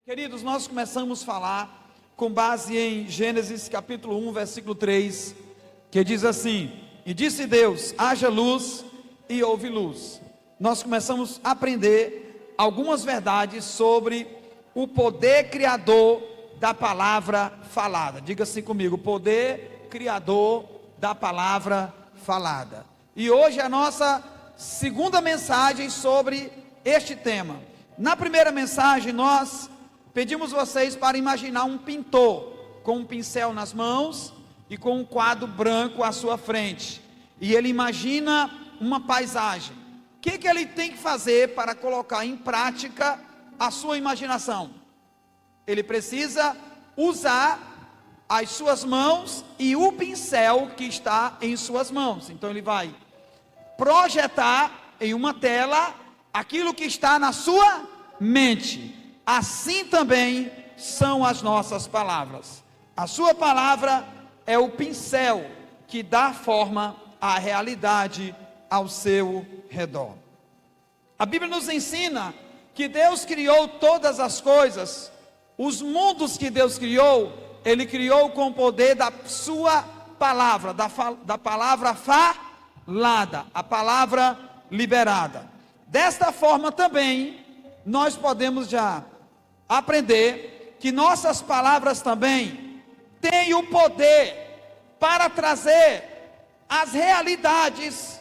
Queridos, nós começamos a falar com base em Gênesis capítulo 1, versículo 3, que diz assim: e disse Deus, haja luz, e houve luz. Nós começamos a aprender algumas verdades sobre o poder criador da palavra falada. Diga assim comigo: o poder criador da palavra falada. E hoje é a nossa segunda mensagem sobre este tema. Na primeira mensagem nós pedimos vocês para imaginar um pintor com um pincel nas mãos e com um quadro branco à sua frente, e ele imagina uma paisagem. O que ele tem que fazer para colocar em prática a sua imaginação? Ele precisa usar as suas mãos e o pincel que está em suas mãos. Então ele vai projetar em uma tela aquilo que está na sua mente. Assim também são as nossas palavras. A sua palavra é o pincel que dá forma à realidade ao seu redor. A Bíblia nos ensina que Deus criou todas as coisas. Os mundos que Deus criou, Ele criou com o poder da sua palavra, da palavra falada, a palavra liberada. Desta forma também, nós podemos já aprender que nossas palavras também têm o poder para trazer as realidades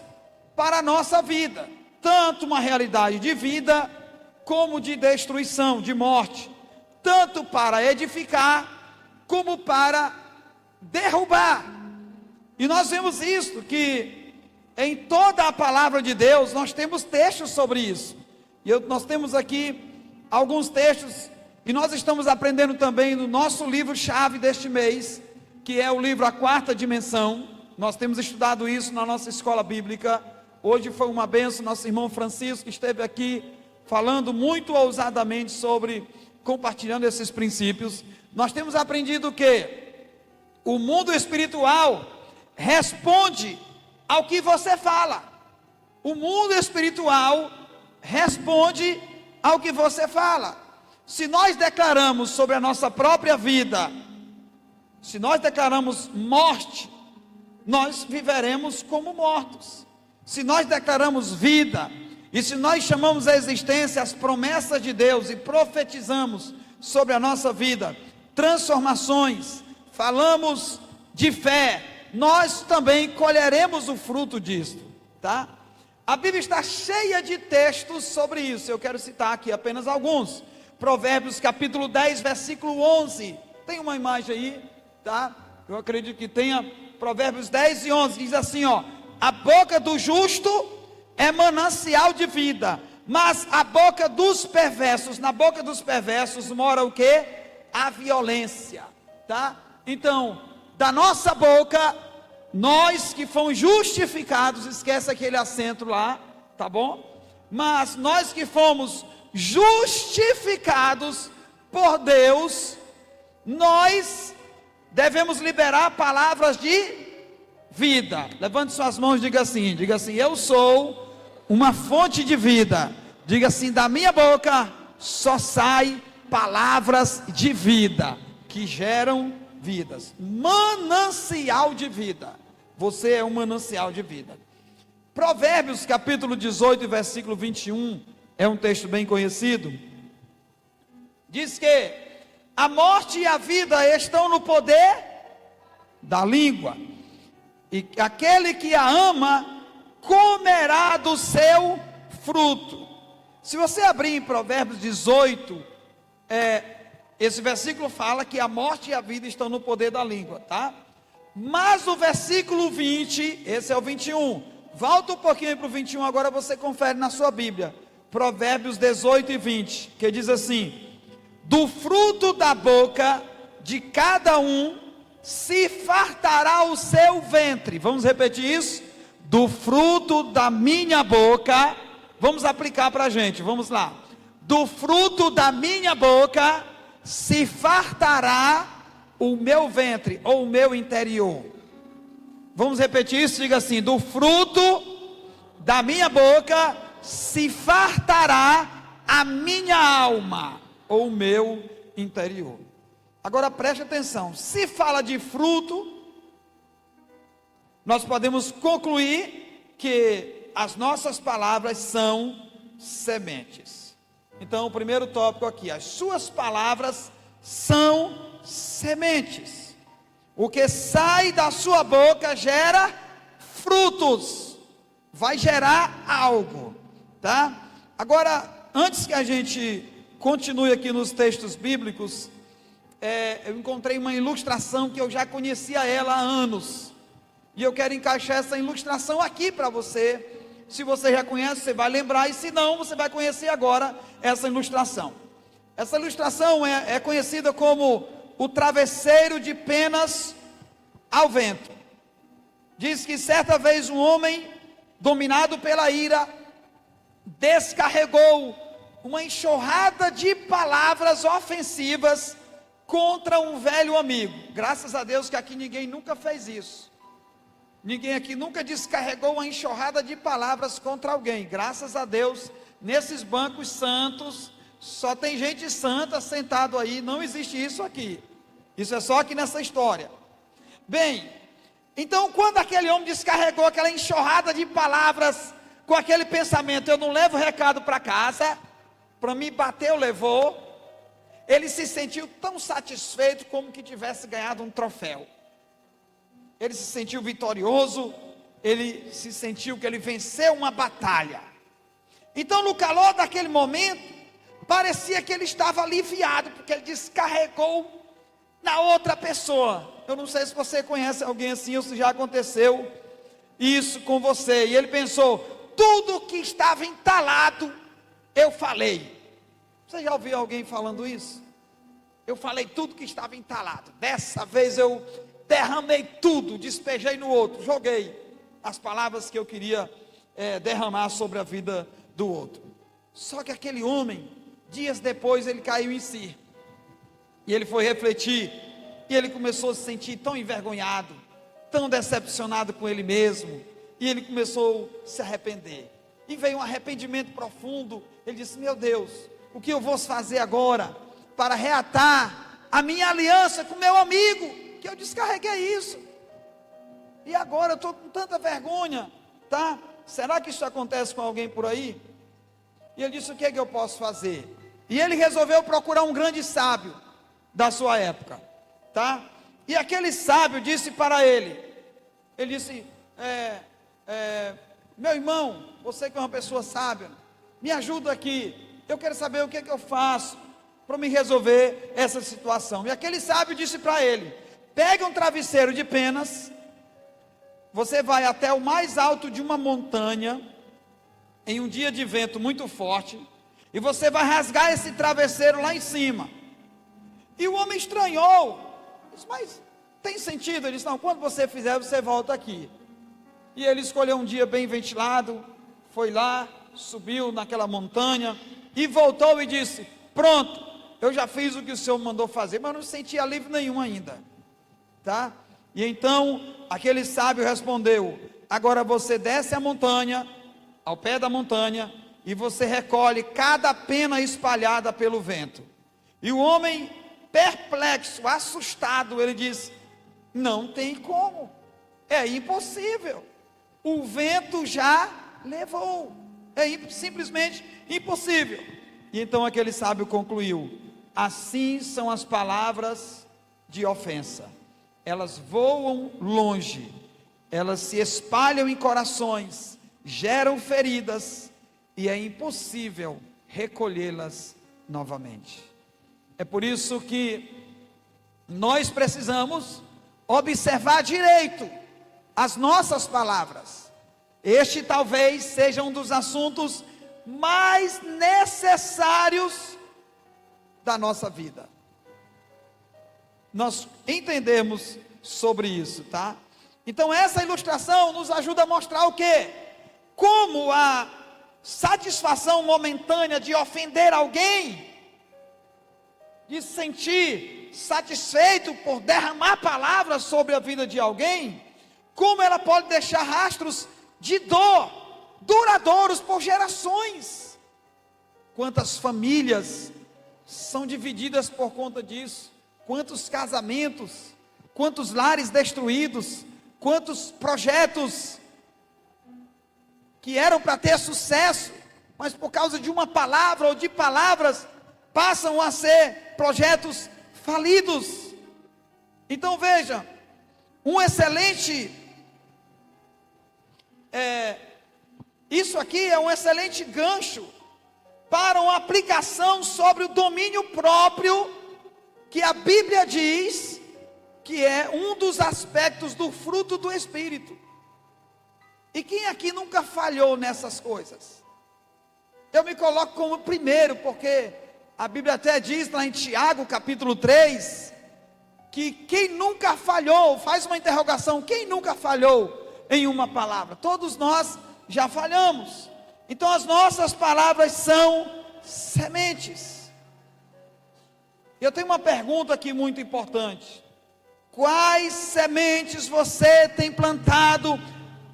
para a nossa vida, tanto uma realidade de vida, como de destruição, de morte, tanto para edificar, como para derrubar. E nós vemos isso, que em toda a palavra de Deus, nós temos textos sobre isso, e nós temos aqui alguns textos, e nós estamos aprendendo também no nosso livro-chave deste mês, que é o livro A Quarta Dimensão. Nós temos estudado isso na nossa escola bíblica. Hoje foi uma bênção, nosso irmão Francisco esteve aqui, falando muito ousadamente sobre, compartilhando esses princípios. Nós temos aprendido que o mundo espiritual responde ao que você fala. O mundo espiritual responde ao que você fala. Se nós declaramos sobre a nossa própria vida, se nós declaramos morte, nós viveremos como mortos. Se nós declaramos vida, e se nós chamamos à existência as promessas de Deus e profetizamos sobre a nossa vida transformações, falamos de fé, nós também colheremos o fruto disto, tá? A Bíblia está cheia de textos sobre isso. Eu quero citar aqui apenas alguns. Provérbios capítulo 10, versículo 11. Tem uma imagem aí, tá? Eu acredito que tenha. Provérbios 10 e 11, diz assim, ó: a boca do justo é manancial de vida, mas a boca dos perversos, na boca dos perversos mora o quê? A violência, tá? Então, da nossa boca, nós que fomos justificados, esquece aquele acento lá, tá bom? Mas nós que fomos justificados por Deus, nós devemos liberar palavras de vida. Levante suas mãos e diga assim, eu sou uma fonte de vida. Diga assim: da minha boca só sai palavras de vida, que geram vidas. Manancial de vida. Você é um manancial de vida. Provérbios capítulo 18, versículo 21, é um texto bem conhecido. Diz que a morte e a vida estão no poder da língua, e aquele que a ama comerá do seu fruto. Se você abrir em Provérbios 18, esse versículo fala que a morte e a vida estão no poder da língua, tá? Mas o versículo 20, esse é o 21, volta um pouquinho para o 21, agora você confere na sua Bíblia, Provérbios 18 e 20, que diz assim: do fruto da boca de cada um se fartará o seu ventre. Vamos repetir isso? Do fruto da minha boca, vamos aplicar para a gente, vamos lá. Do fruto da minha boca se fartará o meu ventre, ou o meu interior. Vamos repetir isso? Diga assim: do fruto da minha boca se fartará a minha alma, ou o meu interior. Agora preste atenção, se fala de fruto, nós podemos concluir que as nossas palavras são sementes. Então, o primeiro tópico aqui, as suas palavras são sementes. O que sai da sua boca gera frutos, vai gerar algo, tá? Agora, antes que a gente continue aqui nos textos bíblicos, eu encontrei uma ilustração que eu já conhecia ela há anos, e eu quero encaixar essa ilustração aqui para você. Se você já conhece, você vai lembrar, e se não, você vai conhecer agora essa ilustração. Essa ilustração é conhecida como o travesseiro de penas ao vento. Diz que certa vez um homem, dominado pela ira, descarregou uma enxurrada de palavras ofensivas contra um velho amigo. Graças a Deus que aqui ninguém nunca fez isso. Ninguém aqui nunca descarregou uma enxurrada de palavras contra alguém. Graças a Deus, nesses bancos santos, só tem gente santa sentado aí. Não existe isso aqui. Isso é só aqui nessa história. Bem, então quando aquele homem descarregou aquela enxurrada de palavras, com aquele pensamento, eu não levo recado para casa, para mim bateu, levou, ele se sentiu tão satisfeito como que tivesse ganhado um troféu. Ele se sentiu vitorioso, ele se sentiu que ele venceu uma batalha. Então, no calor daquele momento, parecia que ele estava aliviado, porque ele descarregou na outra pessoa. Eu não sei se você conhece alguém assim, ou se já aconteceu isso com você. E ele pensou, tudo que estava entalado, eu falei. Você já ouviu alguém falando isso? Eu falei tudo que estava entalado. Dessa vez eu derramei tudo, despejei no outro, joguei as palavras que eu queria derramar sobre a vida do outro. Só que aquele homem, dias depois, ele caiu em si, e ele foi refletir, e ele começou a se sentir tão envergonhado, tão decepcionado com ele mesmo, e ele começou a se arrepender, e veio um arrependimento profundo. Ele disse, meu Deus, o que eu vou fazer agora, para reatar a minha aliança com meu amigo, que eu descarreguei isso, e agora eu estou com tanta vergonha, tá? Será que isso acontece com alguém por aí? E ele disse, o que é que eu posso fazer? E ele resolveu procurar um grande sábio da sua época, tá? E aquele sábio disse para ele, disse, meu irmão, você que é uma pessoa sábia, me ajuda aqui, eu quero saber o que é que eu faço para me resolver essa situação. E aquele sábio disse para ele, pegue um travesseiro de penas, você vai até o mais alto de uma montanha, em um dia de vento muito forte, e você vai rasgar esse travesseiro lá em cima. E o homem estranhou, disse, mas tem sentido? Ele disse, não, quando você fizer, você volta aqui. E ele escolheu um dia bem ventilado, foi lá, subiu naquela montanha, e voltou e disse, pronto, eu já fiz o que o Senhor mandou fazer, mas não senti alívio nenhum ainda. Tá? E então aquele sábio respondeu, agora você desce a montanha, ao pé da montanha, e você recolhe cada pena espalhada pelo vento. E o homem, perplexo, assustado, ele diz, não tem como, é impossível, o vento já levou, simplesmente impossível. E então aquele sábio concluiu, assim são as palavras de ofensa, elas voam longe, elas se espalham em corações, geram feridas, e é impossível recolhê-las novamente. É por isso que nós precisamos observar direito as nossas palavras. Este talvez seja um dos assuntos mais necessários da nossa vida. Nós entendemos sobre isso, tá? Então essa ilustração nos ajuda a mostrar o quê? Como a satisfação momentânea de ofender alguém, de se sentir satisfeito por derramar palavras sobre a vida de alguém, como ela pode deixar rastros de dor, duradouros por gerações. Quantas famílias são divididas por conta disso. Quantos casamentos, quantos lares destruídos, quantos projetos que eram para ter sucesso, mas por causa de uma palavra ou de palavras, passam a ser projetos falidos. Então veja, um excelente, isso aqui é um excelente gancho para uma aplicação sobre o domínio próprio, que a Bíblia diz que é um dos aspectos do fruto do Espírito. E quem aqui nunca falhou nessas coisas? Eu me coloco como primeiro, porque a Bíblia até diz lá em Tiago capítulo 3, que quem nunca falhou, faz uma interrogação, quem nunca falhou em uma palavra? Todos nós já falhamos. Então as nossas palavras são sementes. Eu tenho uma pergunta aqui muito importante: quais sementes você tem plantado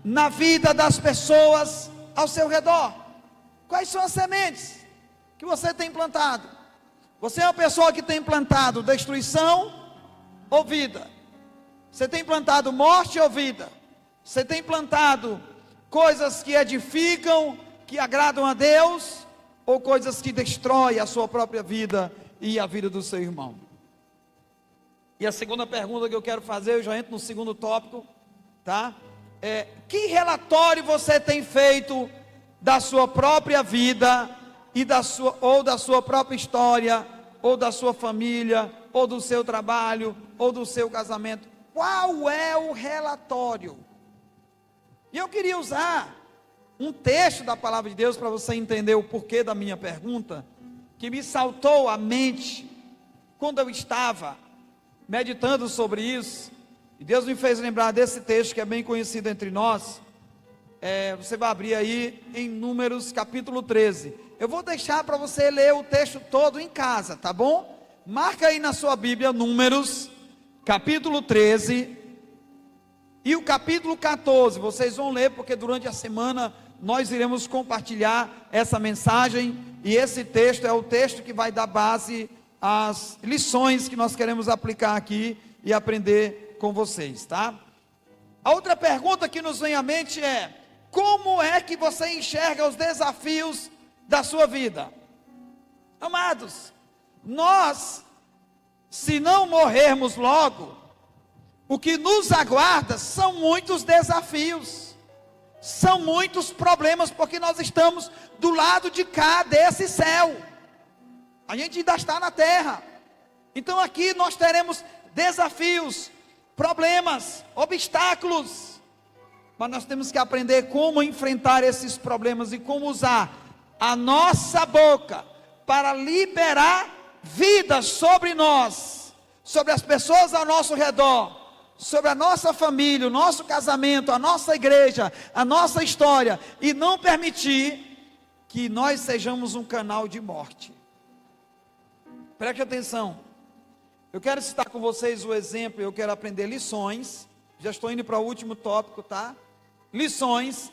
na vida das pessoas ao seu redor? Quais são as sementes que você tem plantado? Você é uma pessoa que tem plantado destruição ou vida? Você tem plantado morte ou vida? Você tem plantado coisas que edificam, que agradam a Deus, ou coisas que destroem a sua própria vida e a vida do seu irmão? E a segunda pergunta que eu quero fazer, eu já entro no segundo tópico, tá? Que relatório você tem feito da sua própria vida e da sua própria história, ou da sua família, ou do seu trabalho, ou do seu casamento? Qual é o relatório? E eu queria usar um texto da palavra de Deus para você entender o porquê da minha pergunta, que me saltou à mente quando eu estava meditando sobre isso, e Deus me fez lembrar desse texto que é bem conhecido entre nós. Você vai abrir aí em Números capítulo 13. Eu vou deixar para você ler o texto todo em casa, tá bom? Marca aí na sua Bíblia Números capítulo 13 e o capítulo 14. Vocês vão ler, porque durante a semana nós iremos compartilhar essa mensagem, e esse texto é o texto que vai dar base às lições que nós queremos aplicar aqui e aprender com vocês, tá? A outra pergunta que nos vem à mente é: como é que você enxerga os desafios da sua vida? Amados, nós, se não morrermos logo, o que nos aguarda são muitos desafios, são muitos problemas, porque nós estamos do lado de cá desse céu, a gente ainda está na terra. Então aqui nós teremos desafios, problemas, obstáculos, mas nós temos que aprender como enfrentar esses problemas e como usar a nossa boca para liberar vida sobre nós, sobre as pessoas ao nosso redor, sobre a nossa família, o nosso casamento, a nossa igreja, a nossa história, e não permitir que nós sejamos um canal de morte. Preste atenção, eu quero citar com vocês o exemplo, eu quero aprender lições, já estou indo para o último tópico, tá? Lições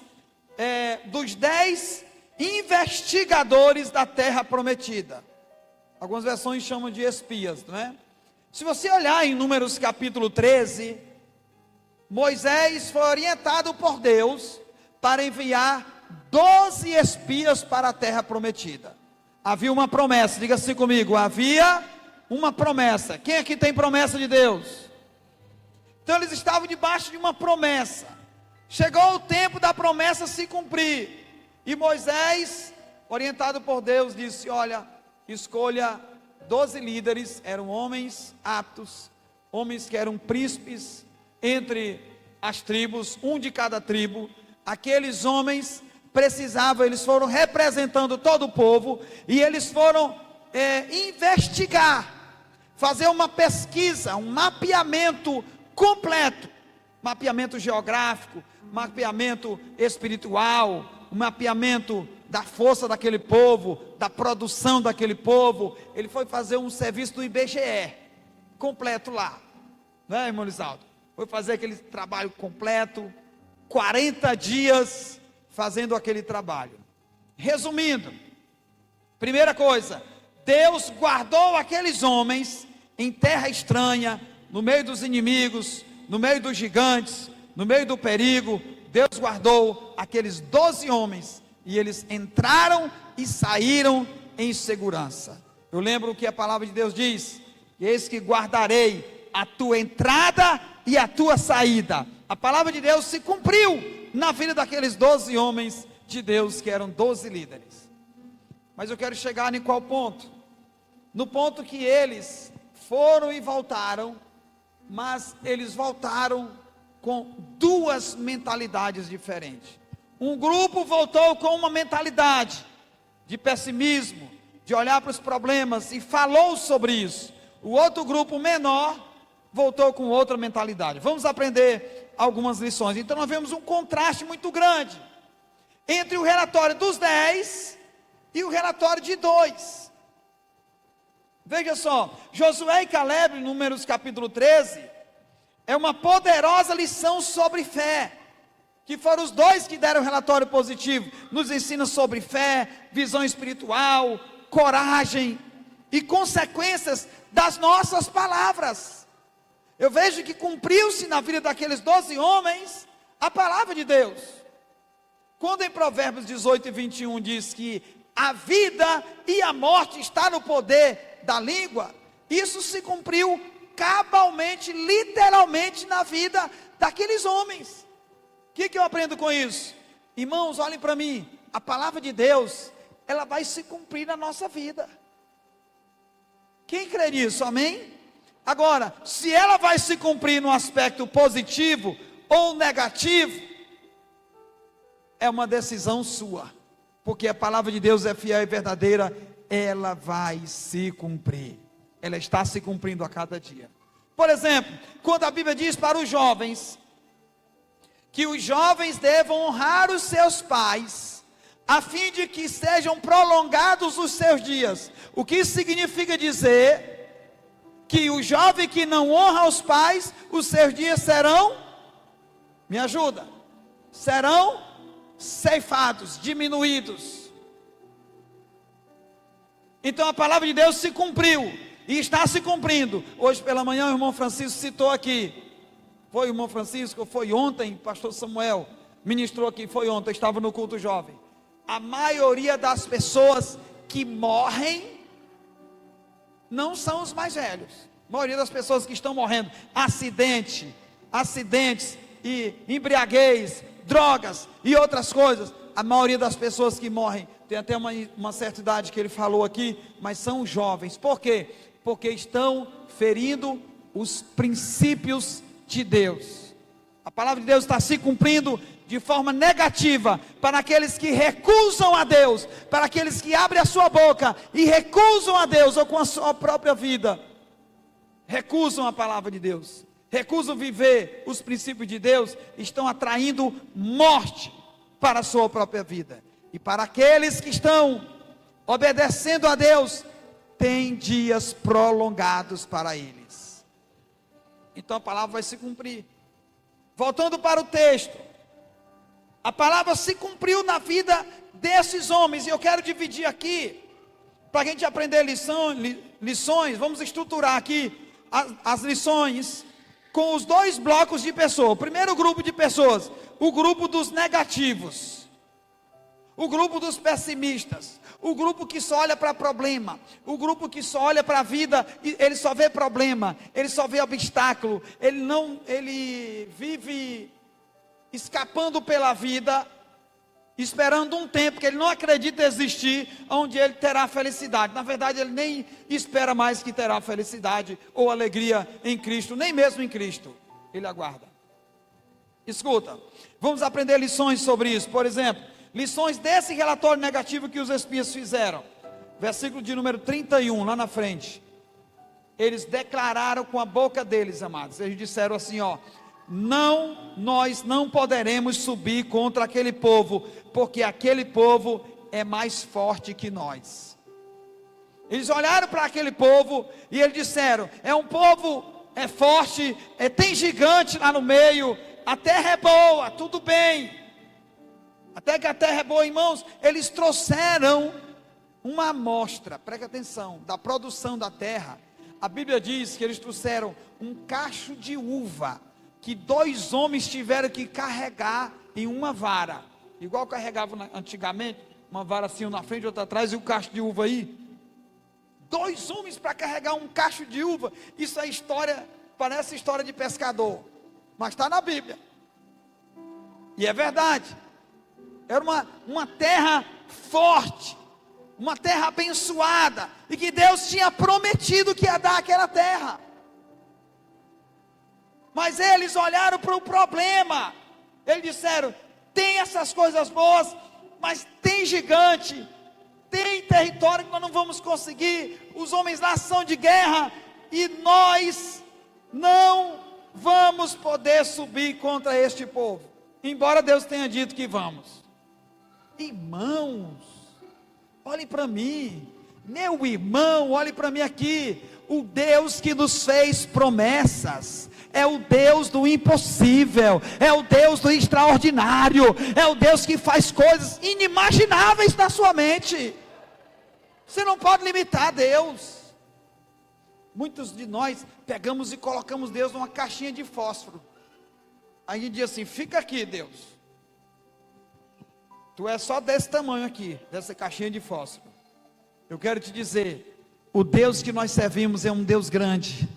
dos 10 investigadores da terra prometida. Algumas versões chamam de espias, não é? Se você olhar em Números capítulo 13, Moisés foi orientado por Deus para enviar 12 espias para a terra prometida. Havia uma promessa, diga assim comigo, havia uma promessa. Quem aqui tem promessa de Deus? Então eles estavam debaixo de uma promessa. Chegou o tempo da promessa se cumprir, e Moisés, orientado por Deus, disse: olha, escolha 12 líderes, eram homens aptos, homens que eram príncipes entre as tribos, um de cada tribo. Aqueles homens precisavam, eles foram representando todo o povo, e eles foram investigar, fazer uma pesquisa, um mapeamento completo, mapeamento geográfico, mapeamento espiritual, um mapeamento da força daquele povo, da produção daquele povo. Ele foi fazer um serviço do IBGE, completo lá, né, irmão Lisaldo? Foi fazer aquele trabalho completo, 40 dias fazendo aquele trabalho. Resumindo, primeira coisa, Deus guardou aqueles homens em terra estranha, no meio dos inimigos, no meio dos gigantes, no meio do perigo. Deus guardou aqueles 12 homens, e eles entraram e saíram em segurança. Eu lembro que a palavra de Deus diz: eis que guardarei a tua entrada e a tua saída. A palavra de Deus se cumpriu na vida daqueles 12 homens de Deus, que eram 12 líderes. Mas eu quero chegar em qual ponto? No ponto que eles foram e voltaram, mas eles voltaram com duas mentalidades diferentes. Um grupo voltou com uma mentalidade de pessimismo, de olhar para os problemas e falou sobre isso. O outro grupo menor voltou com outra mentalidade. Vamos aprender algumas lições. Então nós vemos um contraste muito grande entre o relatório dos 10 e o relatório de 2. Veja só, Josué e Caleb, Números capítulo 13, é uma poderosa lição sobre fé, que foram os dois que deram relatório positivo. Nos ensina sobre fé, visão espiritual, coragem e consequências das nossas palavras. Eu vejo que cumpriu-se na vida daqueles 12 homens a palavra de Deus. Quando em Provérbios 18 e 21 diz que a vida e a morte está no poder da língua, isso se cumpriu cabalmente, literalmente na vida daqueles homens. O que eu aprendo com isso? Irmãos, olhem para mim, a palavra de Deus, ela vai se cumprir na nossa vida. Quem crê nisso, amém? Agora, se ela vai se cumprir no aspecto positivo ou negativo, é uma decisão sua, porque a palavra de Deus é fiel e verdadeira. Ela vai se cumprir, ela está se cumprindo a cada dia. Por exemplo, quando a Bíblia diz para os jovens, que os jovens devam honrar os seus pais, a fim de que sejam prolongados os seus dias. O que isso significa dizer? Que o jovem que não honra os pais, os seus dias serão, me ajuda, serão ceifados, diminuídos. Então a palavra de Deus se cumpriu, e está se cumprindo. Hoje pela manhã o irmão Francisco citou aqui, foi o irmão Francisco, foi ontem, pastor Samuel ministrou aqui, foi ontem, estava no culto jovem. A maioria das pessoas que morrem não são os mais velhos. A maioria das pessoas que estão morrendo, acidentes e embriaguez, drogas e outras coisas, a maioria das pessoas que morrem, tem até uma certa idade que ele falou aqui, mas são jovens. Por quê? Porque estão ferindo os princípios de Deus. A palavra de Deus está se cumprindo de forma negativa para aqueles que recusam a Deus, para aqueles que abrem a sua boca e recusam a Deus, ou com a sua própria vida, recusam a palavra de Deus, recusam viver os princípios de Deus, estão atraindo morte para a sua própria vida. E para aqueles que estão obedecendo a Deus, tem dias prolongados para eles. Então a palavra vai se cumprir. Voltando para o texto, a palavra se cumpriu na vida desses homens, e eu quero dividir aqui, para a gente aprender lições, vamos estruturar aqui as lições, com os dois blocos de pessoas. O primeiro grupo de pessoas, o grupo dos negativos, o grupo dos pessimistas, o grupo que só olha para problema, o grupo que só olha para a vida, e ele só vê problema, ele só vê obstáculo, ele vive escapando pela vida, esperando um tempo que ele não acredita existir, onde ele terá felicidade. Na verdade ele nem espera mais que terá felicidade ou alegria em Cristo, nem mesmo em Cristo, ele aguarda. Escuta, vamos aprender lições sobre isso. Por exemplo, lições desse relatório negativo que os espias fizeram. Versículo de número 31, lá na frente. Eles declararam com a boca deles, amados, eles disseram assim, ó: nós não poderemos subir contra aquele povo, porque aquele povo é mais forte que nós. Eles olharam para aquele povo e eles disseram: é um povo, é forte, tem gigante lá no meio, a terra é boa, tudo bem, até que a terra é boa, irmãos. Eles trouxeram uma amostra, preste atenção, da produção da terra, a Bíblia diz que eles trouxeram um cacho de uva, que 2 homens tiveram que carregar em uma vara, igual carregavam antigamente, uma vara assim, uma na frente e outra atrás, e o cacho de uva aí. 2 homens para carregar um cacho de uva. Isso é história, parece história de pescador, mas está na Bíblia, e é verdade. Era uma terra forte, uma terra abençoada, e que Deus tinha prometido que ia dar aquela terra. Mas eles olharam para o problema. Eles disseram: tem essas coisas boas, mas tem gigante, tem território que nós não vamos conseguir. Os homens lá são de guerra, e nós não vamos poder subir contra este povo, embora Deus tenha dito que vamos. Irmãos, olhe para mim, meu irmão, olhe para mim aqui. O Deus que nos fez promessas é o Deus do impossível, é o Deus do extraordinário, é o Deus que faz coisas inimagináveis na sua mente. Você não pode limitar Deus. Muitos de nós pegamos e colocamos Deus numa caixinha de fósforo. Aí a gente diz assim: fica aqui, Deus, tu é só desse tamanho aqui, dessa caixinha de fósforo. Eu quero te dizer, o Deus que nós servimos é um Deus grande,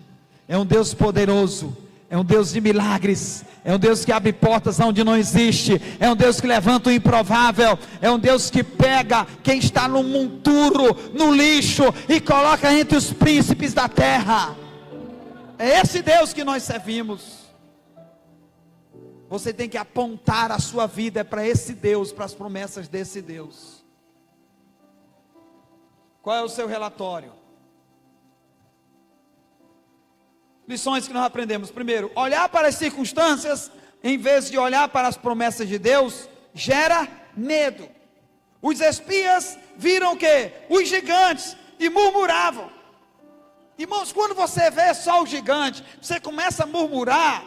é um Deus poderoso, é um Deus de milagres, é um Deus que abre portas onde não existe, é um Deus que levanta o improvável, é um Deus que pega quem está no monturo, no lixo, e coloca entre os príncipes da terra. É esse Deus que nós servimos. Você tem que apontar a sua vida para esse Deus, para as promessas desse Deus. Qual é o seu relatório? Lições que nós aprendemos. Primeiro, olhar para as circunstâncias em vez de olhar para as promessas de Deus gera medo. Os espias viram o quê? Os gigantes, e murmuravam. Irmãos, quando você vê só o gigante, você começa a murmurar,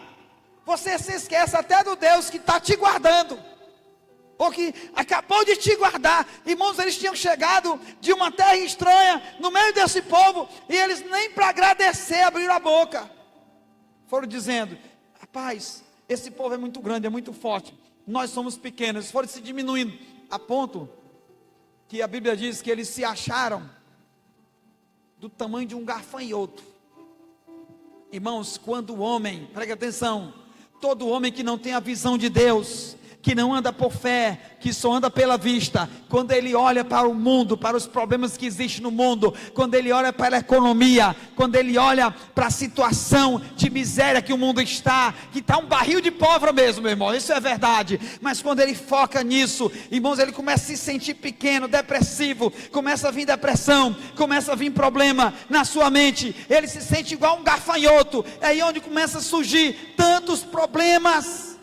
você se esquece até do Deus que está te guardando, ou que acabou de te guardar. Irmãos, eles tinham chegado de uma terra estranha, no meio desse povo, e eles nem para agradecer abriram a boca. Foram dizendo: rapaz, esse povo é muito grande, é muito forte, nós somos pequenos. Eles foram se diminuindo, a ponto que a Bíblia diz que eles se acharam do tamanho de um gafanhoto. Irmãos, quando o homem, preste atenção, todo homem que não tem a visão de Deus, que não anda por fé, que só anda pela vista, quando ele olha para o mundo, para os problemas que existem no mundo, quando ele olha para a economia, quando ele olha para a situação de miséria que o mundo está, que está um barril de pólvora mesmo, meu irmão, isso é verdade. Mas quando ele foca nisso, irmãos, ele começa a se sentir pequeno, depressivo, começa a vir depressão, começa a vir problema na sua mente, ele se sente igual um gafanhoto. É aí onde começa a surgir tantos problemas,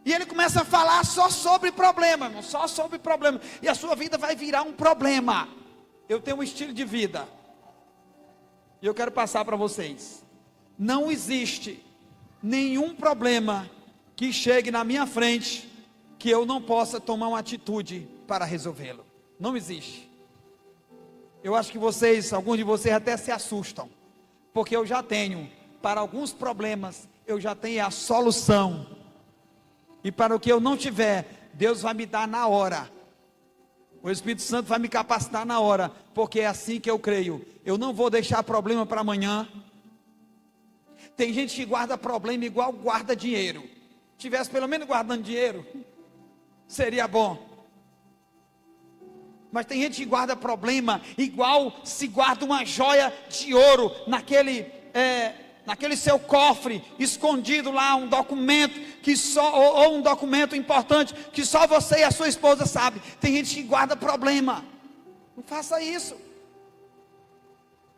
e ele começa a falar só sobre problema, irmão, só sobre problema, e a sua vida vai virar um problema. Eu tenho um estilo de vida, e eu quero passar para vocês. Não existe nenhum problema que chegue na minha frente, que eu não possa tomar uma atitude para resolvê-lo. Não existe. Eu acho que vocês, alguns de vocês até se assustam, porque eu já tenho, para alguns problemas, eu já tenho a solução. E para o que eu não tiver, Deus vai me dar na hora. O Espírito Santo vai me capacitar na hora, porque é assim que eu creio. Eu não vou deixar problema para amanhã. Tem gente que guarda problema igual guarda dinheiro. Tivesse pelo menos guardando dinheiro, seria bom. Mas tem gente que guarda problema igual se guarda uma joia de ouro naquele seu cofre, escondido lá, um documento que só, ou um documento importante que só você e a sua esposa sabem. Tem gente que guarda problema. Não faça isso.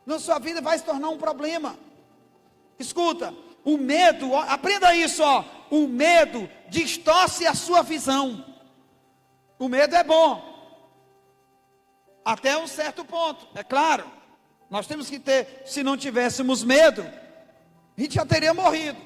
Na sua vida vai se tornar um problema. Escuta, o medo, aprenda isso, o medo distorce a sua visão. O medo é bom, até um certo ponto, é claro. Nós temos que ter, se não tivéssemos medo, a gente já teria morrido.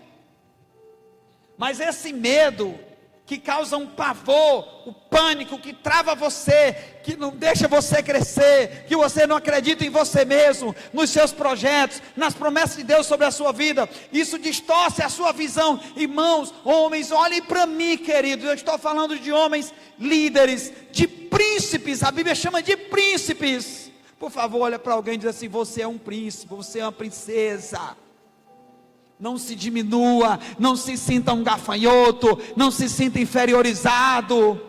Mas esse medo, que causam um pavor, o pânico, que trava você, que não deixa você crescer, que você não acredita em você mesmo, nos seus projetos, nas promessas de Deus sobre a sua vida. Isso distorce a sua visão. Irmãos, homens, olhem para mim, queridos. Eu estou falando de homens líderes, de príncipes. A Bíblia chama de príncipes. Por favor, olha para alguém e diz assim: você é um príncipe, você é uma princesa. Não se diminua, não se sinta um gafanhoto, não se sinta inferiorizado.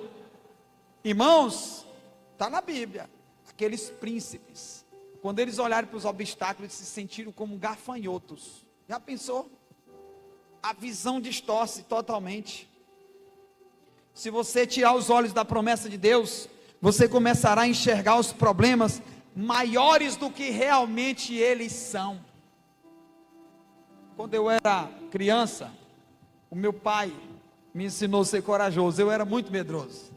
Irmãos, está na Bíblia, aqueles príncipes, quando eles olharam para os obstáculos, eles se sentiram como gafanhotos. Já pensou? A visão distorce totalmente. Se você tirar os olhos da promessa de Deus, você começará a enxergar os problemas maiores do que realmente eles são. Quando eu era criança, o meu pai me ensinou a ser corajoso. Eu era muito medroso.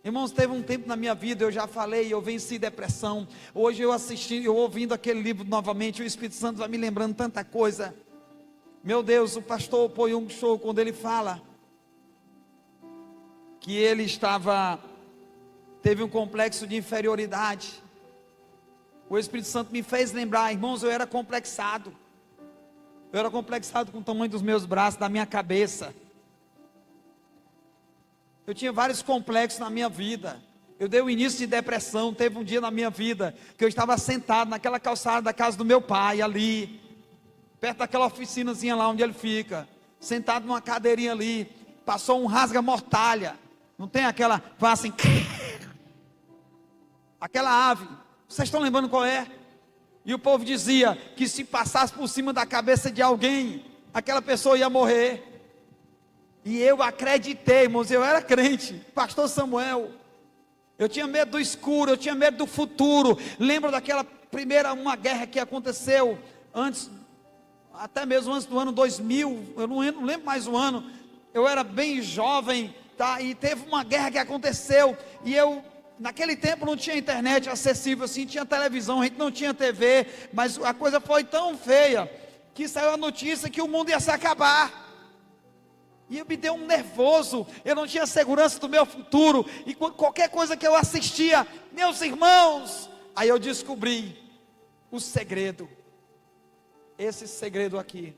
Irmãos, teve um tempo na minha vida, eu já falei, eu venci depressão. Hoje eu ouvindo aquele livro novamente, o Espírito Santo vai me lembrando tanta coisa. Meu Deus, o pastor Paul Young Cho, quando ele fala que ele teve um complexo de inferioridade, o Espírito Santo me fez lembrar, irmãos, eu era complexado. Eu era complexado com o tamanho dos meus braços, da minha cabeça. Eu tinha vários complexos na minha vida. Eu dei o início de depressão. Teve um dia na minha vida que eu estava sentado naquela calçada da casa do meu pai, ali, perto daquela oficinazinha lá onde ele fica, sentado numa cadeirinha ali. Passou um rasga-mortalha. Não tem aquela, faz assim, aquela ave. Vocês estão lembrando qual é? E o povo dizia que se passasse por cima da cabeça de alguém, aquela pessoa ia morrer. E eu acreditei, irmãos, eu era crente, pastor Samuel. Eu tinha medo do escuro, eu tinha medo do futuro. Lembro daquela uma guerra que aconteceu antes, até mesmo antes do ano 2000, eu não lembro mais o ano. Eu era bem jovem, tá? E teve uma guerra que aconteceu, e naquele tempo não tinha internet acessível assim, tinha televisão, a gente não tinha TV, mas a coisa foi tão feia, que saiu a notícia que o mundo ia se acabar, e me deu um nervoso, eu não tinha segurança do meu futuro, e qualquer coisa que eu assistia, meus irmãos, aí eu descobri o segredo, esse segredo aqui,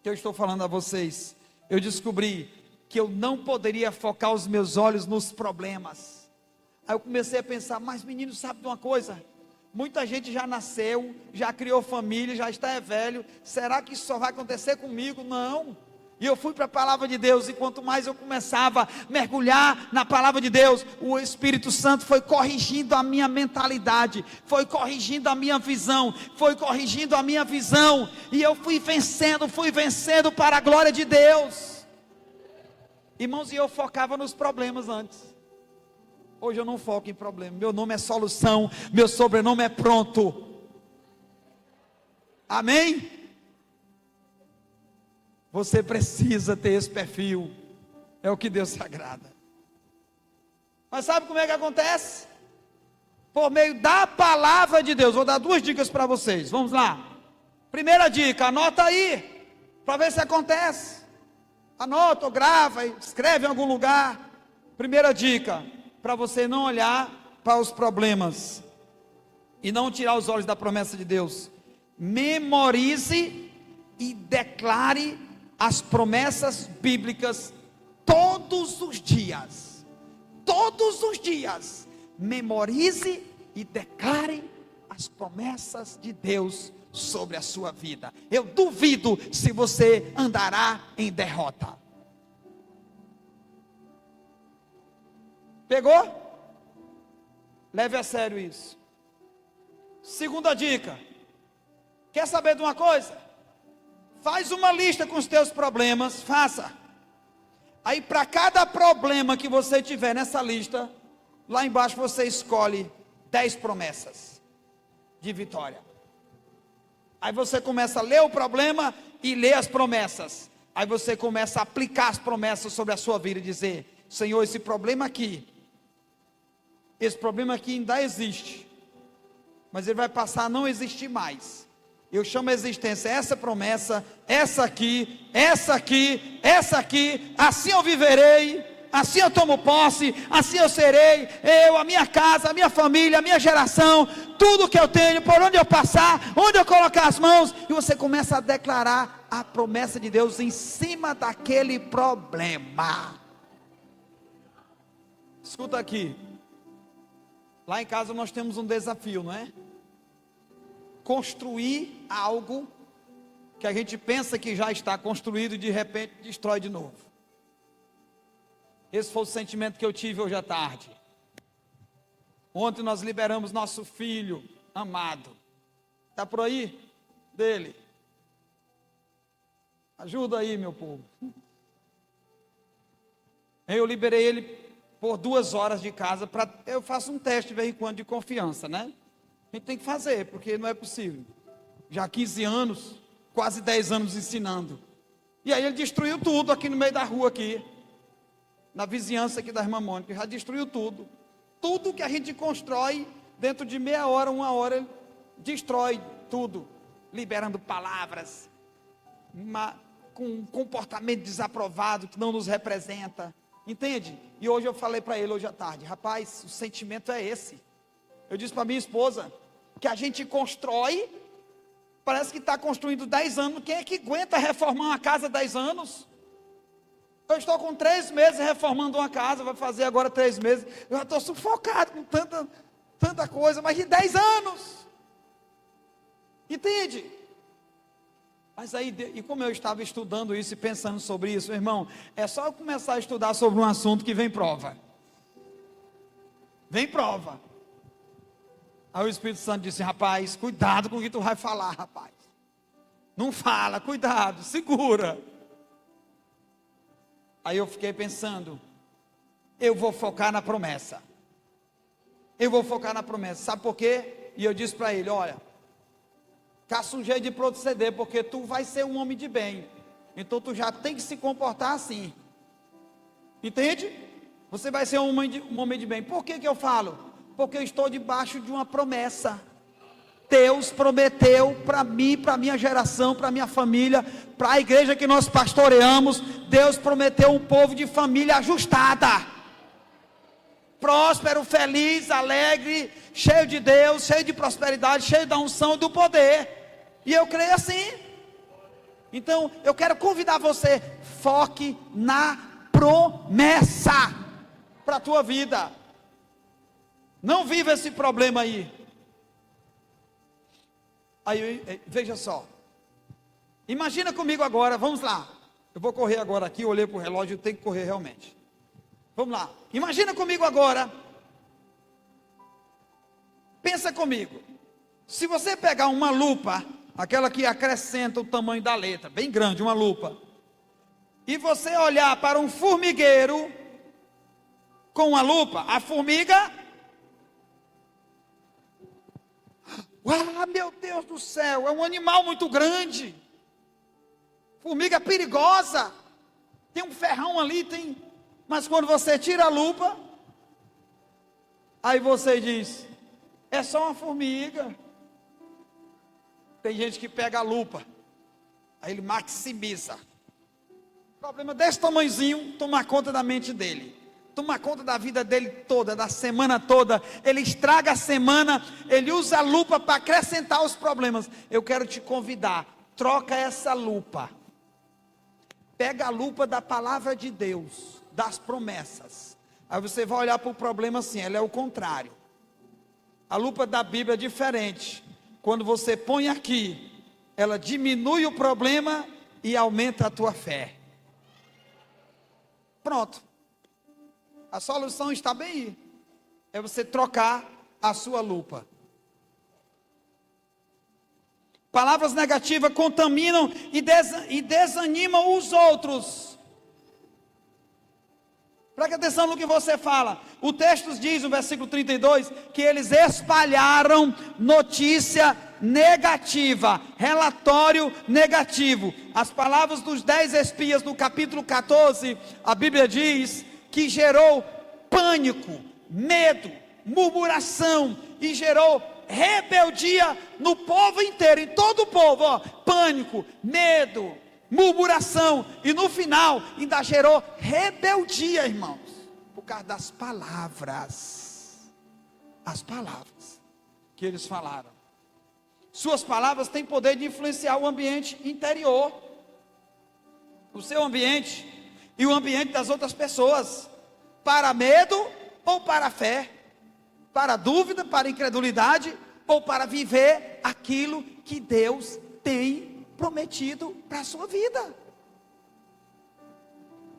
que eu estou falando a vocês, eu descobri que eu não poderia focar os meus olhos nos problemas. Aí eu comecei a pensar, mas menino, sabe de uma coisa? Muita gente já nasceu, já criou família, já está velho. Será que isso só vai acontecer comigo? Não. E eu fui para a palavra de Deus, e quanto mais eu começava a mergulhar na palavra de Deus, o Espírito Santo foi corrigindo a minha mentalidade, foi corrigindo a minha visão, e eu fui vencendo para a glória de Deus. Irmãos, e eu focava nos problemas antes. Hoje eu não foco em problema. Meu nome é solução. Meu sobrenome é pronto. Amém? Você precisa ter esse perfil. É o que Deus se agrada. Mas sabe como é que acontece? Por meio da palavra de Deus. Vou dar 2 dicas para vocês. Vamos lá. Primeira dica, anota aí, para ver se acontece. Anota ou grava, escreve em algum lugar. Primeira dica, para você não olhar para os problemas e não tirar os olhos da promessa de Deus. Memorize e declare as promessas bíblicas todos os dias. Todos os dias. Memorize e declare as promessas de Deus sobre a sua vida. Eu duvido se você andará em derrota. Pegou? Leve a sério isso. Segunda dica. Quer saber de uma coisa? Faz uma lista com os teus problemas, faça. Aí para cada problema que você tiver nessa lista, lá embaixo você escolhe 10 promessas de vitória. Aí você começa a ler o problema e ler as promessas. Aí você começa a aplicar as promessas sobre a sua vida e dizer: Senhor, esse problema aqui ainda existe, mas ele vai passar a não existir mais. Eu chamo a existência essa promessa, essa aqui, essa aqui, essa aqui. Assim eu viverei, assim eu tomo posse, assim eu serei. Eu, a minha casa, a minha família, a minha geração, tudo que eu tenho, por onde eu passar, onde eu colocar as mãos. E você começa a declarar a promessa de Deus em cima daquele problema. Escuta aqui. Lá em casa nós temos um desafio, não é? Construir algo que a gente pensa que já está construído e de repente destrói de novo. Esse foi o sentimento que eu tive hoje à tarde. Ontem nós liberamos nosso filho amado. Está por aí? Dele. Ajuda aí, meu povo. Eu liberei ele por 2 horas de casa. Eu faço um teste de vez em quando de confiança, né? A gente tem que fazer, porque não é possível. Já há 15 anos, quase 10 anos ensinando. E aí ele destruiu tudo aqui no meio da rua aqui. Na vizinhança aqui da irmã Mônica. Já destruiu tudo. Tudo que a gente constrói, dentro de meia hora, 1 hora, ele destrói tudo. Liberando palavras. Com um comportamento desaprovado, que não nos representa. Entende? E hoje eu falei para ele, hoje à tarde. Rapaz, o sentimento é esse. Eu disse para minha esposa, que a gente constrói, parece que está construindo 10 anos, quem é que aguenta reformar uma casa 10 anos? Eu estou com 3 meses reformando uma casa, vai fazer agora 3 meses, eu já estou sufocado com tanta coisa, mas de 10 anos, entende? Mas aí, e como eu estava estudando isso e pensando sobre isso, irmão, é só eu começar a estudar sobre um assunto que vem prova, Aí o Espírito Santo disse, rapaz, cuidado com o que tu vai falar, rapaz. Não fala, cuidado, segura. Aí eu fiquei pensando, eu vou focar na promessa. Sabe por quê? E eu disse para ele, olha, caça um jeito de proceder, porque tu vai ser um homem de bem. Então tu já tem que se comportar assim. Entende? Você vai ser um homem de bem. Por que eu falo? Porque eu estou debaixo de uma promessa. Deus prometeu para mim, para a minha geração, para a minha família, para a igreja que nós pastoreamos. Deus prometeu um povo de família ajustada, próspero, feliz, alegre, cheio de Deus, cheio de prosperidade, cheio da unção e do poder. E eu creio assim. Então eu quero convidar você, foque na promessa para a tua vida. Não viva esse problema aí. Aí, veja só. Imagina comigo agora, vamos lá. Eu vou correr agora aqui, olhei para o relógio, eu tenho que correr realmente. Vamos lá. Imagina comigo agora. Pensa comigo. Se você pegar uma lupa, aquela que acrescenta o tamanho da letra, bem grande, uma lupa. E você olhar para um formigueiro com uma lupa, a formiga... Ah, meu Deus do céu, é um animal muito grande. Formiga perigosa. Tem um ferrão ali, mas quando você tira a lupa, aí você diz, é só uma formiga. Tem gente que pega a lupa, aí ele maximiza. Problema desse tamanhozinho, tomar conta da mente dele. Toma conta da vida dele toda, da semana toda. Ele estraga a semana, ele usa a lupa para acrescentar os problemas. Eu quero te convidar, troca essa lupa. Pega a lupa da palavra de Deus, das promessas. Aí você vai olhar para o problema assim, ela é o contrário. A lupa da Bíblia é diferente. Quando você põe aqui, ela diminui o problema e aumenta a tua fé. Pronto. A solução está bem aí. É você trocar a sua lupa. Palavras negativas contaminam e desanimam os outros. Preste atenção no que você fala. O texto diz no versículo 32 que eles espalharam notícia negativa, relatório negativo. As palavras dos 10 espias no capítulo 14, a Bíblia diz que gerou pânico, medo, murmuração e gerou rebeldia no povo inteiro, em todo o povo, ó, pânico, medo, murmuração, e no final ainda gerou rebeldia, irmãos, por causa das palavras, as palavras que eles falaram. Suas palavras têm poder de influenciar o ambiente interior, o seu ambiente e o ambiente das outras pessoas, para medo ou para fé, para dúvida, para incredulidade, ou para viver aquilo que Deus tem prometido para a sua vida.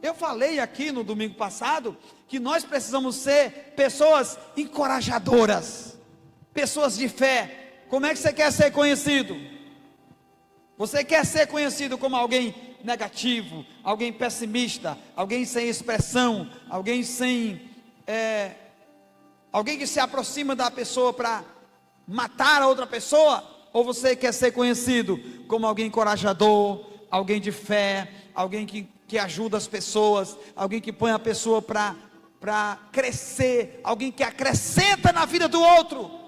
Eu falei aqui no domingo passado, que nós precisamos ser pessoas encorajadoras, pessoas de fé. Como é que você quer ser conhecido? Você quer ser conhecido como alguém negativo, alguém pessimista, alguém sem expressão, alguém alguém que se aproxima da pessoa para matar a outra pessoa? Ou você quer ser conhecido como alguém encorajador, alguém de fé, alguém que ajuda as pessoas, alguém que põe a pessoa para crescer, alguém que acrescenta na vida do outro?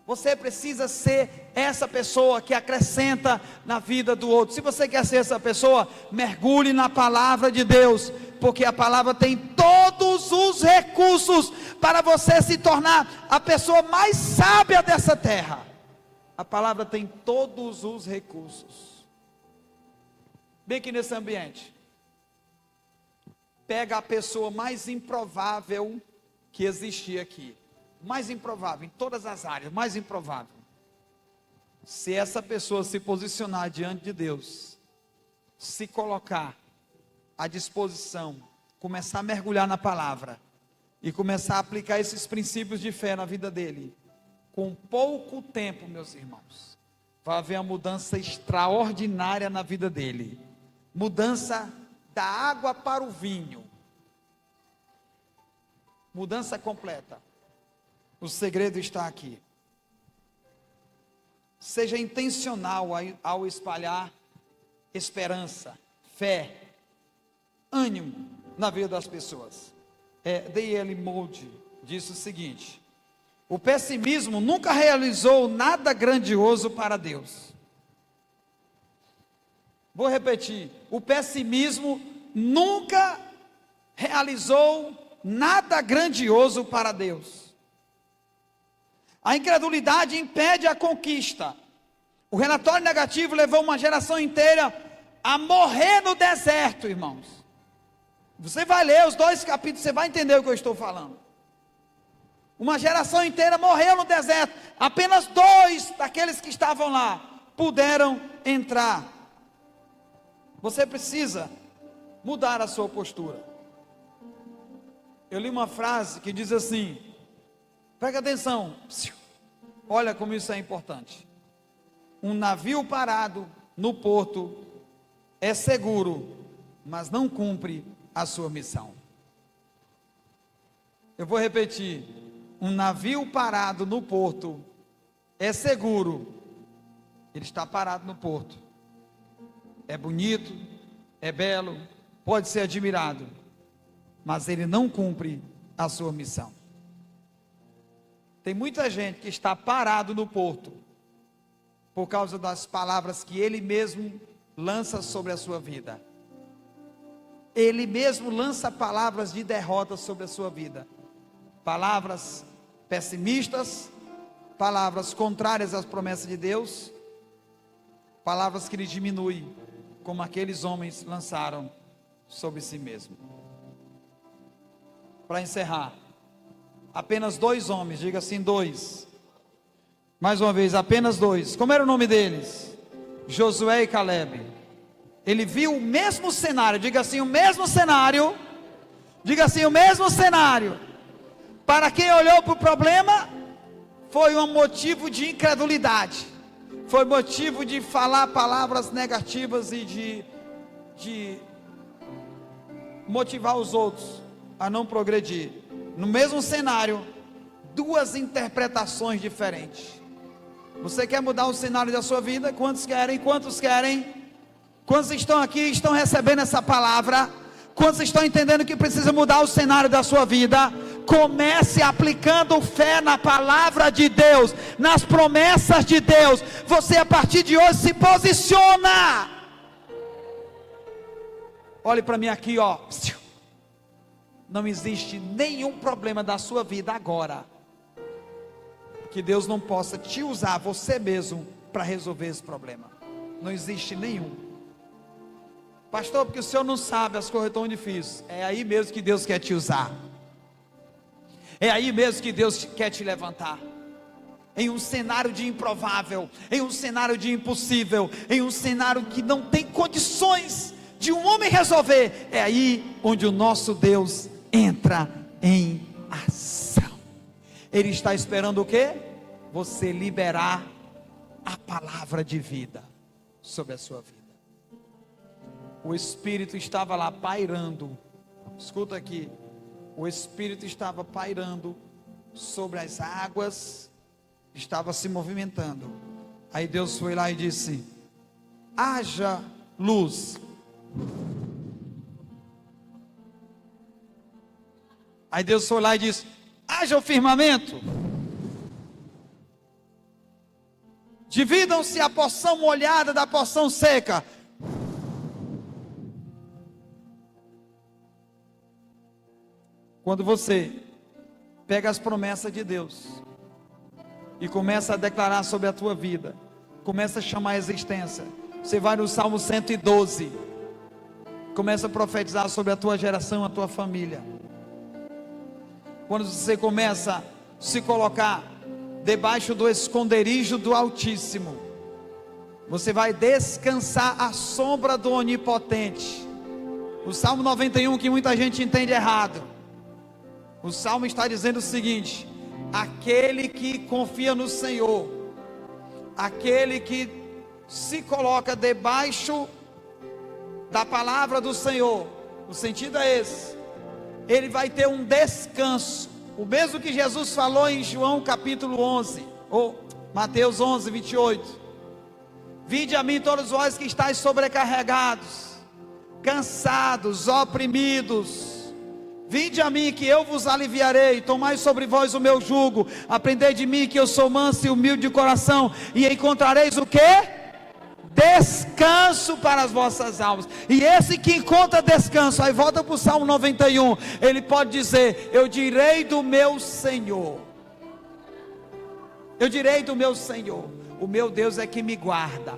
Você precisa ser essa pessoa que acrescenta na vida do outro. Se você quer ser essa pessoa, mergulhe na palavra de Deus, porque a palavra tem todos os recursos para você se tornar a pessoa mais sábia dessa terra. A palavra tem todos os recursos. Bem que nesse ambiente, pega a pessoa mais improvável que existia aqui, mais improvável, em todas as áreas, mais improvável. Se essa pessoa se posicionar diante de Deus, se colocar à disposição, começar a mergulhar na palavra, e começar a aplicar esses princípios de fé na vida dele, com pouco tempo, meus irmãos, vai haver uma mudança extraordinária na vida dele, mudança da água para o vinho, mudança completa. O segredo está aqui. Seja intencional ao espalhar esperança, fé, ânimo na vida das pessoas. D.L. Moody disse o seguinte: o pessimismo nunca realizou nada grandioso para Deus. Vou repetir: o pessimismo nunca realizou nada grandioso para Deus. A incredulidade impede a conquista. O relatório negativo levou uma geração inteira a morrer no deserto, irmãos. Você vai ler os 2 capítulos, você vai entender o que eu estou falando. Uma geração inteira morreu no deserto. Apenas 2 daqueles que estavam lá puderam entrar. Você precisa mudar a sua postura. Eu li uma frase que diz assim, prega atenção, olha como isso é importante. Um navio parado no porto é seguro, mas não cumpre a sua missão. Eu vou repetir: um navio parado no porto é seguro, ele está parado no porto, é bonito, é belo, pode ser admirado, mas ele não cumpre a sua missão. Tem muita gente que está parado no porto por causa das palavras que ele mesmo lança sobre a sua vida. Ele mesmo lança palavras de derrota sobre a sua vida, palavras pessimistas, palavras contrárias às promessas de Deus, palavras que lhe diminuem, como aqueles homens lançaram sobre si mesmo. Para encerrar, apenas 2 homens, diga assim, 2, mais uma vez, apenas 2, como era o nome deles? Josué e Calebe. Ele viu o mesmo cenário, diga assim, o mesmo cenário, diga assim, o mesmo cenário. Para quem olhou para o problema, foi um motivo de incredulidade, foi motivo de falar palavras negativas e de motivar os outros a não progredir. No mesmo cenário, 2 interpretações diferentes. Você quer mudar o cenário da sua vida? Quantos querem? Quantos querem? Quantos estão aqui, estão recebendo essa palavra? Quantos estão entendendo que precisa mudar o cenário da sua vida? Comece aplicando fé na palavra de Deus, nas promessas de Deus. Você a partir de hoje se posiciona. Olhe para mim aqui, ó. Não existe nenhum problema da sua vida agora que Deus não possa te usar você mesmo para resolver esse problema. Não existe nenhum. Pastor, porque o senhor não sabe, as coisas tão difíceis. É aí mesmo que Deus quer te usar. É aí mesmo que Deus quer te levantar. Em um cenário de improvável, em um cenário de impossível, em um cenário que não tem condições de um homem resolver. É aí onde o nosso Deus entra em ação. Ele está esperando o quê? Você liberar a palavra de vida sobre a sua vida. O Espírito estava lá pairando. Escuta aqui. O Espírito estava pairando sobre as águas, estava se movimentando. Aí Deus foi lá e disse: haja luz. Aí Deus foi lá e disse: haja o firmamento. Dividam-se a porção molhada da porção seca. Quando você pega as promessas de Deus e começa a declarar sobre a tua vida, começa a chamar a existência, você vai no Salmo 112, começa a profetizar sobre a tua geração, a tua família. Quando você começa a se colocar debaixo do esconderijo do Altíssimo, você vai descansar à sombra do Onipotente. O Salmo 91, que muita gente entende errado, o Salmo está dizendo o seguinte: aquele que confia no Senhor, aquele que se coloca debaixo da palavra do Senhor, o sentido é esse, ele vai ter um descanso, o mesmo que Jesus falou em João capítulo 11, ou Mateus 11, 28, vinde a mim todos vós que estáis sobrecarregados, cansados, oprimidos, vinde a mim que eu vos aliviarei, tomai sobre vós o meu jugo, aprendei de mim que eu sou manso e humilde de coração, e encontrareis o quê? Descanso para as vossas almas. E esse que encontra descanso, aí volta para o Salmo 91, ele pode dizer: eu direi do meu Senhor, eu direi do meu Senhor, o meu Deus é que me guarda,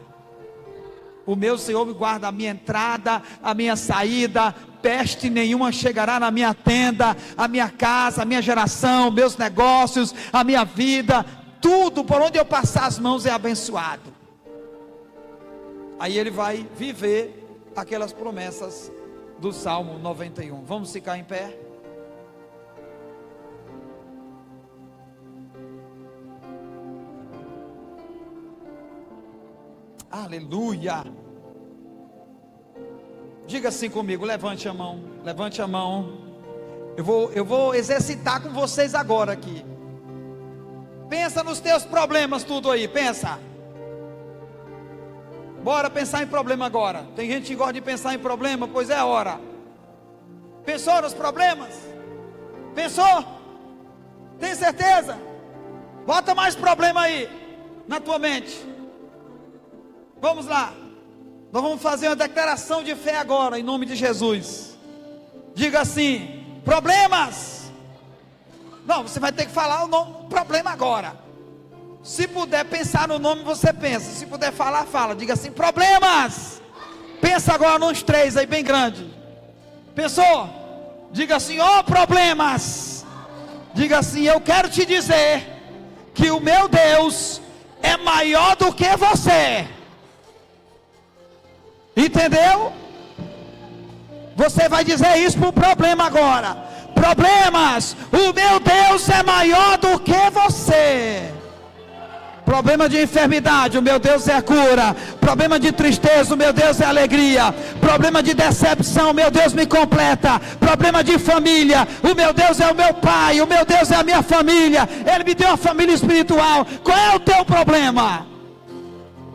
o meu Senhor me guarda a minha entrada, a minha saída, peste nenhuma chegará na minha tenda, a minha casa, a minha geração, meus negócios, a minha vida, tudo por onde eu passar as mãos é abençoado. Aí ele vai viver aquelas promessas do Salmo 91. Vamos ficar em pé? Aleluia. Diga assim comigo, levante a mão, levante a mão. Eu vou exercitar com vocês agora aqui. Pensa nos teus problemas tudo aí, pensa. Bora pensar em problema agora. Tem gente que gosta de pensar em problema, pois é a hora. Pensou nos problemas? Pensou? Tem certeza? Bota mais problema aí na tua mente. Vamos lá. Nós vamos fazer uma declaração de fé agora, em nome de Jesus. Diga assim: problemas. Não, você vai ter que falar o nome, problema agora. Se puder pensar no nome, você pensa. Se puder falar, fala. Diga assim: problemas. Pensa agora nos 3 aí, bem grande. Pensou? Diga assim: ó, problemas. Diga assim: eu quero te dizer que o meu Deus é maior do que você. Entendeu? Você vai dizer isso para o problema agora: problemas, o meu Deus é maior do que você. Problema de enfermidade, o meu Deus é a cura. Problema de tristeza, o meu Deus é a alegria. Problema de decepção, o meu Deus me completa. Problema de família, o meu Deus é o meu pai, o meu Deus é a minha família. Ele me deu uma família espiritual. Qual é o teu problema?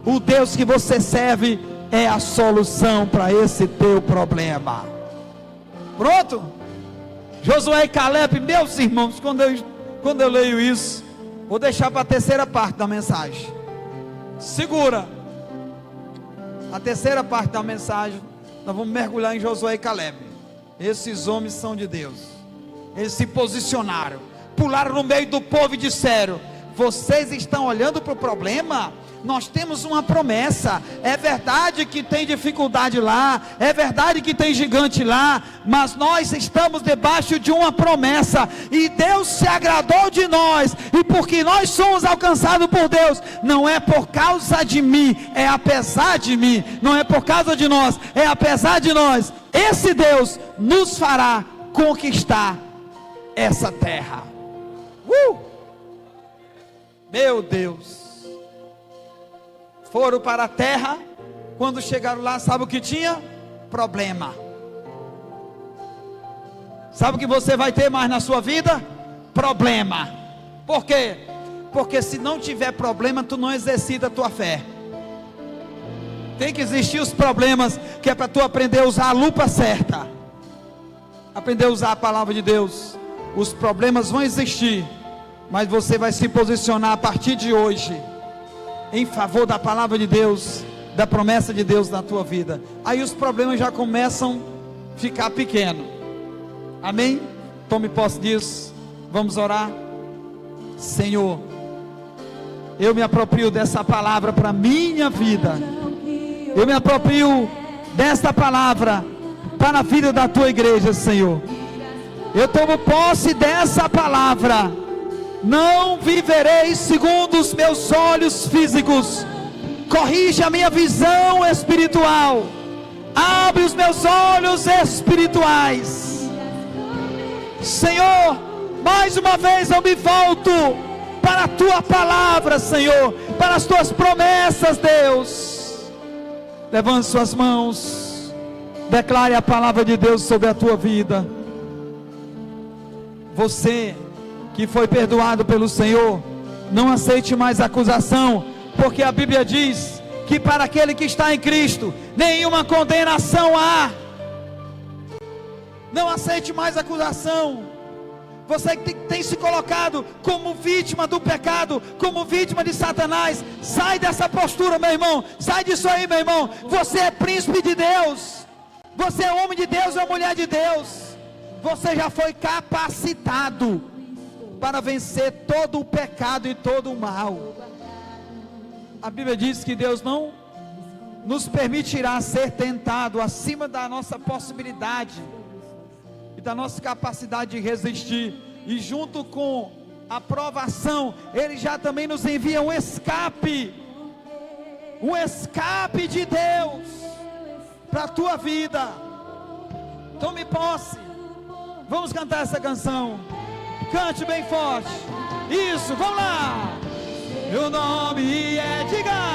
O Deus que você serve é a solução para esse teu problema. Pronto? Josué e Caleb, meus irmãos, quando eu leio isso, vou deixar para a terceira parte da mensagem. Segura. A terceira parte da mensagem, nós vamos mergulhar em Josué e Caleb. Esses homens são de Deus. Eles se posicionaram, pularam no meio do povo e disseram: vocês estão olhando para o problema? Nós temos uma promessa. É verdade que tem dificuldade lá, é verdade que tem gigante lá, mas nós estamos debaixo de uma promessa, e Deus se agradou de nós, e porque nós somos alcançados por Deus, não é por causa de mim, é apesar de mim, não é por causa de nós, é apesar de nós. Esse Deus nos fará conquistar essa terra. Meu Deus. Foram para a terra. Quando chegaram lá, sabe o que tinha? Problema. Sabe o que você vai ter mais na sua vida? Problema. Por quê? Porque se não tiver problema, tu não exercita a tua fé. Tem que existir os problemas, que é para tu aprender a usar a lupa certa, aprender a usar a palavra de Deus. Os problemas vão existir, mas você vai se posicionar a partir de hoje em favor da palavra de Deus, da promessa de Deus na tua vida. Aí os problemas já começam a ficar pequenos. Amém? Tome posse disso. Vamos orar. Senhor, eu me aproprio dessa palavra para minha vida. Eu me aproprio desta palavra para a vida da tua igreja, Senhor. Eu tomo posse dessa palavra. Não viverei segundo os meus olhos físicos. Corrige a minha visão espiritual. Abre os meus olhos espirituais. Senhor, mais uma vez eu me volto para a tua palavra, Senhor, para as tuas promessas, Deus. Levante suas mãos. Declare a palavra de Deus sobre a tua vida. Você que foi perdoado pelo Senhor, não aceite mais acusação, porque a Bíblia diz que para aquele que está em Cristo, nenhuma condenação há. Não aceite mais acusação. Você que tem se colocado como vítima do pecado, como vítima de Satanás, sai dessa postura, meu irmão. Sai disso aí, meu irmão. Você é príncipe de Deus. Você é homem de Deus ou mulher de Deus. Você já foi capacitado para vencer todo o pecado e todo o mal. A Bíblia diz que Deus não nos permitirá ser tentado acima da nossa possibilidade e da nossa capacidade de resistir. E junto com a provação, Ele já também nos envia um escape de Deus para a tua vida. Tome posse. Vamos cantar essa canção. Cante bem forte. Isso, vamos lá. Meu nome é, diga.